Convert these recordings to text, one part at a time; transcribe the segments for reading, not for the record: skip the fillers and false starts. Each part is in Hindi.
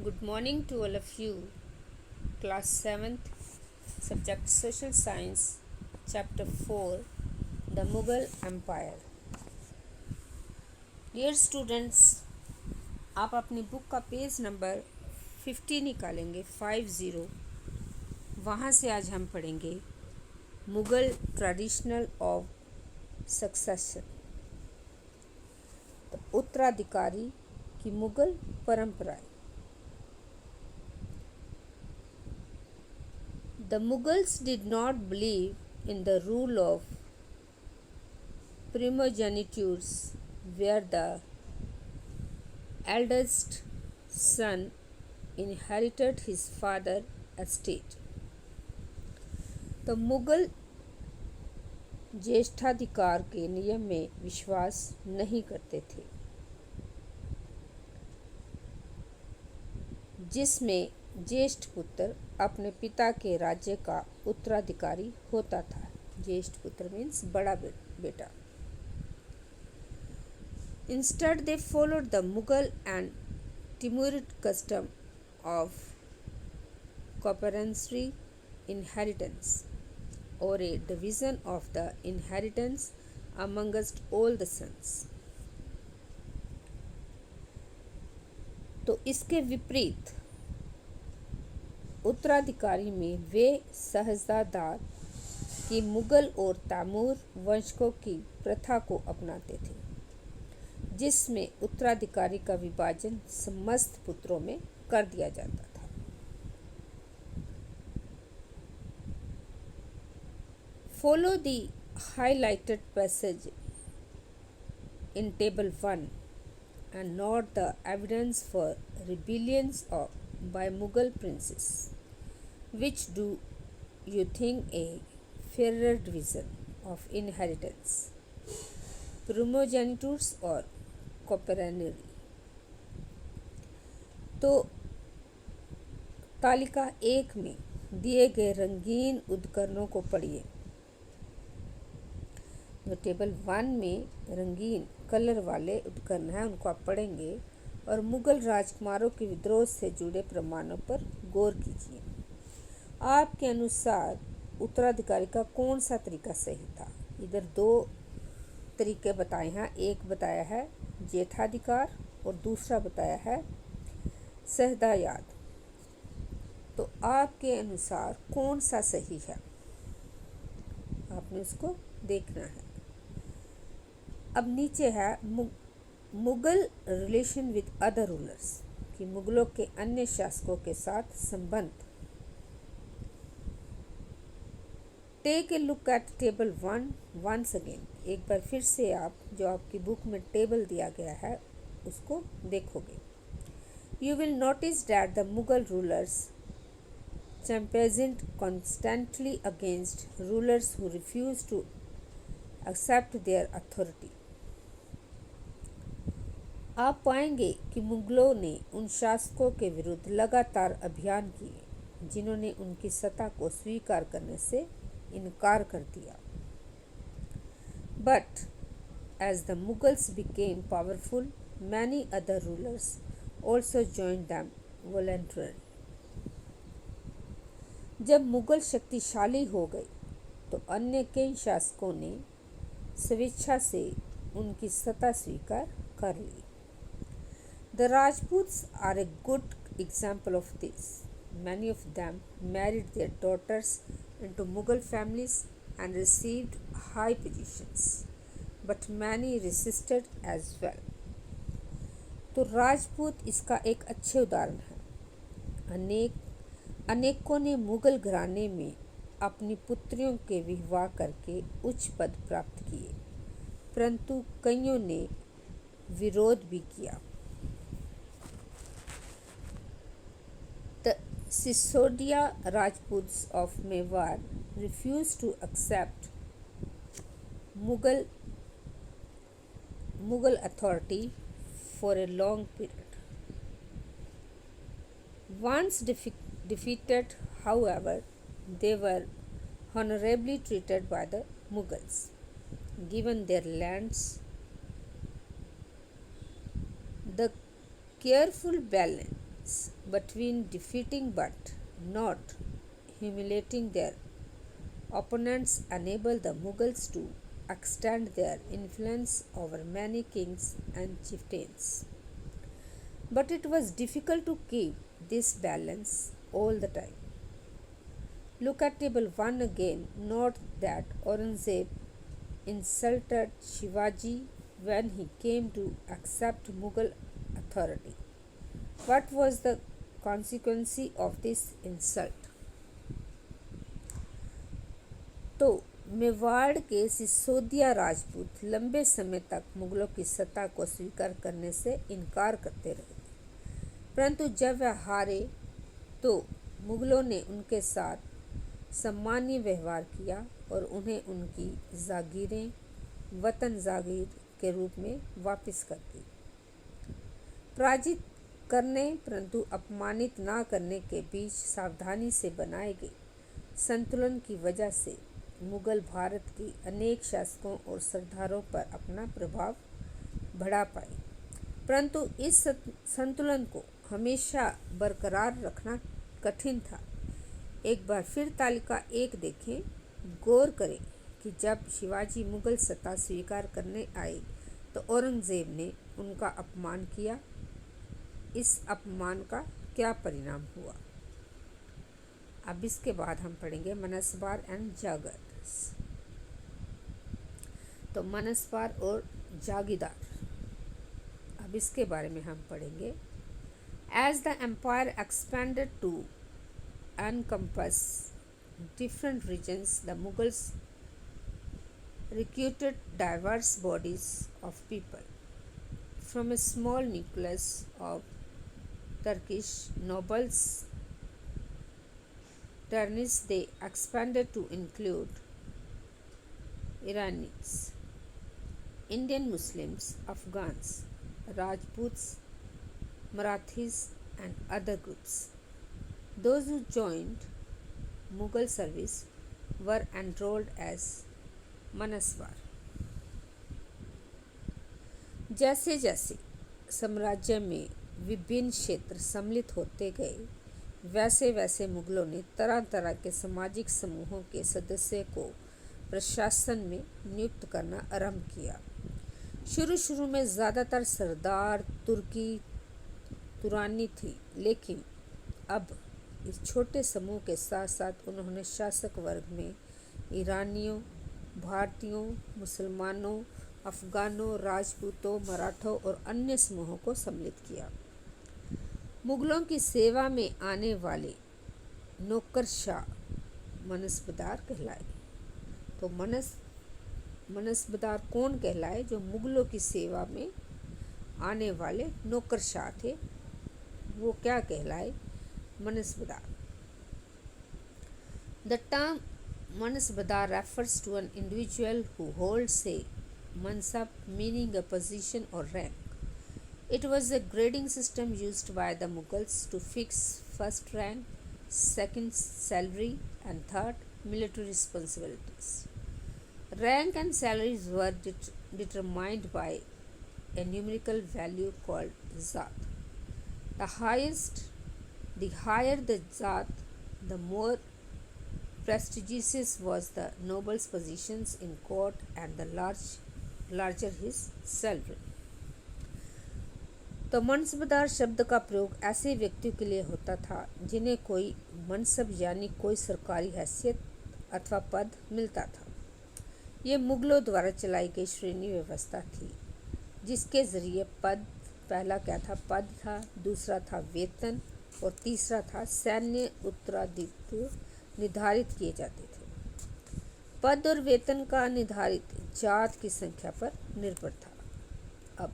Good morning to all of you. Class 7th, subject Social Science, Chapter 4, The Mughal Empire. Dear students, आप अपनी बुक का पेज नंबर 50 निकालेंगे 50। वहाँ से आज हम पढ़ेंगे मुग़ल ट्रेडिशनल ऑफ सक्सेशन, उत्तराधिकारी की मुग़ल परंपराएं। The Mughals did not believe in the rule of primogenitures, where the eldest son inherited his father's estate. तो मुग़ल ज्येष्ठाधिकार के नियम में विश्वास नहीं करते थे, जिसमें ज्येष्ठ पुत्र अपने पिता के राज्य का उत्तराधिकारी होता था। ज्येष्ठ पुत्र मीन्स बड़ा बेटा। Instead, they followed the Mughal and Timurid custom of compulsory inheritance, or a division of the inheritance amongst all the sons. तो इसके विपरीत उत्तराधिकारी में वे सहस्राधार की मुग़ल और तैमूर वंशकों की प्रथा को अपनाते थे, जिसमें उत्तराधिकारी का विभाजन समस्त पुत्रों में कर दिया जाता था। Follow the highlighted passage in table 1 and note the evidence for rebellions by Mughal princes. Which do you think a fairer division of inheritance, primogenitures or coopernary? तो तालिका 1 में दिए गए रंगीन उपकरणों को पढ़िए। जो टेबल 1 में रंगीन कलर वाले उपकरण हैं उनको आप पढ़ेंगे और मुग़ल राजकुमारों के विद्रोह से जुड़े प्रमाणों पर गौर कीजिए। आपके अनुसार उत्तराधिकारी का कौन सा तरीका सही था? इधर 2 तरीके बताए हैं, एक बताया है ज्येष्ठाधिकार और दूसरा बताया है सहदायाद। तो आपके अनुसार कौन सा सही है, आपने उसको देखना है। अब नीचे है Mughal relation with other rulers, कि मुग़लों के अन्य शासकों के साथ संबंध। Take a look at table 1 once again. एक बार फिर से आप जो आपकी बुक में टेबल दिया गया है उसको देखोगे। You will notice that the Mughal rulers campaigned constantly against rulers who refused to accept their authority. आप पाएंगे कि मुग़लों ने उन शासकों के विरुद्ध लगातार अभियान किए जिन्होंने उनकी सत्ता को स्वीकार करने से इनकार कर दिया। But as the Mughals became powerful, many other rulers also joined them voluntarily. जब मुग़ल शक्तिशाली हो गए तो अन्य कई शासकों ने स्वेच्छा से उनकी सत्ता स्वीकार कर ली। The Rajputs are a good example of this. Many of them married their daughters into Mughal families and received high positions, but many resisted as well. तो राजपूत इसका एक अच्छे उदाहरण है। अनेकों ने मुग़ल घराने में अपनी पुत्रियों के विवाह करके उच्च पद प्राप्त किए, परंतु कईयों ने विरोध भी किया। The Sisodia Rajputs of Mewar refused to accept Mughal authority for a long period. Once defeated, however, they were honorably treated by the Mughals, given their lands. The careful balance between defeating but not humiliating their opponents enabled the Mughals to extend their influence over many kings and chieftains. But it was difficult to keep this balance all the time. Look at table 1 again. Note that Aurangzeb insulted Shivaji when he came to accept Mughal authority. What was the consequence of this insult? तो मेवाड़ के सिसोदिया राजपूत लंबे समय तक मुगलों की सत्ता को स्वीकार करने से इनकार करते रहे, परंतु जब वह हारे तो मुगलों ने उनके साथ सम्मानीय व्यवहार किया और उन्हें उनकी जागीरें वतन जागीर के रूप में वापस कर दी। पराजित करने परंतु अपमानित न करने के बीच सावधानी से बनाए गए संतुलन की वजह से मुगल भारत के अनेक शासकों और सरदारों पर अपना प्रभाव बढ़ा पाए, परंतु इस संतुलन को हमेशा बरकरार रखना कठिन था। एक बार फिर तालिका 1 देखें। गौर करें कि जब शिवाजी मुगल सत्ता स्वीकार करने आए तो औरंगजेब ने उनका अपमान किया। इस अपमान का क्या परिणाम हुआ? अब इसके बाद हम पढ़ेंगे मनसबार एंड जागर। तो मनसबार और जागीरदार, अब इसके बारे में हम पढ़ेंगे। As the empire expanded to encompass different regions, the Mughals recruited diverse bodies of people from a small nucleus of Turkish nobles. Turnis they expanded to include Iranians, Indian Muslims, Afghans, Rajputs, Marathis, and other groups. Those who joined Mughal service were enrolled as मनसवार। जैसे जैसे साम्राज्य में विभिन्न क्षेत्र सम्मिलित होते गए, वैसे वैसे मुगलों ने तरह तरह के सामाजिक समूहों के सदस्यों को प्रशासन में नियुक्त करना आरंभ किया। शुरू में ज़्यादातर सरदार तुर्की तुरानी थी, लेकिन अब इस छोटे समूह के साथ साथ उन्होंने शासक वर्ग में ईरानियों, भारतीयों, मुसलमानों, अफगानों, राजपूतों, मराठों और अन्य समूहों को सम्मिलित किया। मुगलों की सेवा में आने वाले नौकरशाह मनसबदार कहलाए। तो मनसबदार कौन कहलाए? जो मुगलों की सेवा में आने वाले नौकरशाह थे, वो क्या कहलाए? Mansabdar. The term Manasbadar refers to an individual who holds a mansab, meaning a position or rank. It was a grading system used by the Mughals to fix first rank, second salary, and third military responsibilities. Rank and salaries were determined by a numerical value called zat. The higher the zat, the more prestigious was the noble's positions in court and the larger his salary. तो मनसबदार शब्द का प्रयोग ऐसे व्यक्तियों के लिए होता था जिन्हें कोई मनसब यानी कोई सरकारी हैसियत अथवा पद मिलता था। ये मुगलों द्वारा चलाई गई श्रेणी व्यवस्था थी, जिसके जरिए पद, पहला क्या था? पद था, दूसरा था वेतन और तीसरा था सैन्य उत्तराधित्व निर्धारित किए जाते थे। पद और वेतन का निर्धारित जात की संख्या पर निर्भर था। अब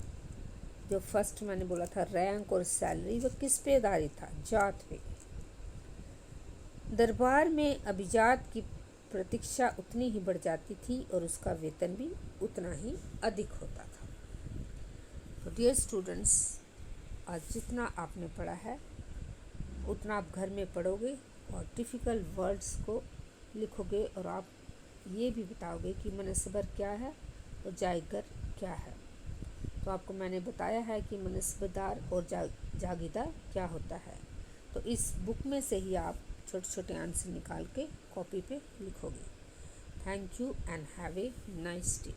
जो फर्स्ट मैंने बोला था रैंक और सैलरी, वो किस पे आधारित था? जात पे। दरबार में अभिजात की प्रतीक्षा उतनी ही बढ़ जाती थी और उसका वेतन भी उतना ही अधिक होता था। तो डियर स्टूडेंट्स, आज जितना आपने पढ़ा है उतना आप घर में पढ़ोगे और डिफ़िकल्ट वर्ड्स को लिखोगे और आप ये भी बताओगे कि मनसबर क्या है और जायगर क्या है। तो आपको मैंने बताया है कि मनसबदार और जागीरदार क्या होता है। तो इस बुक में से ही आप छोटे छोटे आंसर निकाल के कॉपी पे लिखोगे। Thank you and have a nice day.